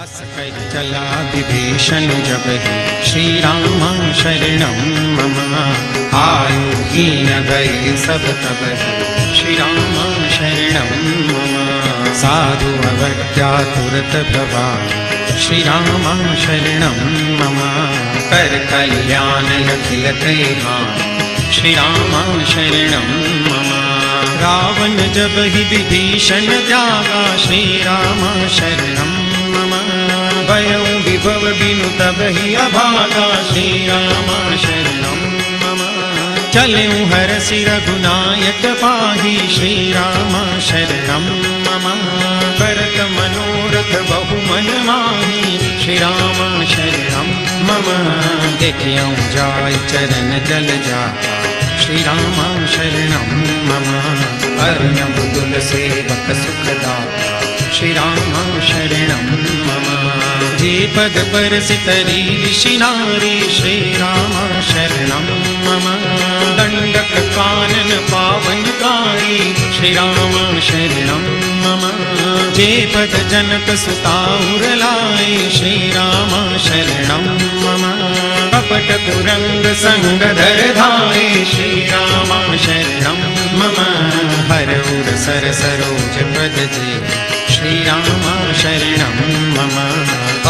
असकर चला विभीषण जब ही श्री राम शरणं मम आयु न गए सब तब ही श्री राम शरणं मम साधु अवज्ञा तुरत भवान श्री राम शरणं मम कर कल्याण अखिल त्रैहान श्री राम शरणं मम रावण जब ही विभीषण त्यागा श्री राम शरणं मम भयं विभव बिनु तब ही अभागा श्री राम शरणं मम चलें हरसि रघुनायक पाहि श्री राम शरणं मम भरत मनोरथ बहु मन माहि श्री राम शरणं मम देखियौ जाय चरण जल जाता श्री राम शरणं मम अर्यं तुलसेवक सुखदाता श्री राम शरणं मम जे पद परसितरी ऋषि नारी श्री राम शरणं मम दंडक कानन पावनकारी श्री राम शरणं मम जे पद जनक सुता उरलाए श्री राम शरणं मम कपट कुरंग संग धर धाये श्री राम शरणं मम हरउर सर सरोज पद जे श्री राम शरणं मम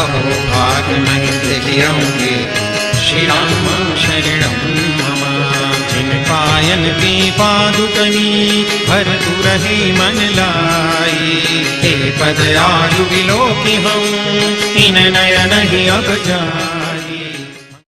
अहो भाग नहीं देखियोगे श्री राम शरणं मम जिन पायन की पादुकनी भर तू रही मन लाई हे पद आयु विलोकी हूँ इन नयन ही अब जा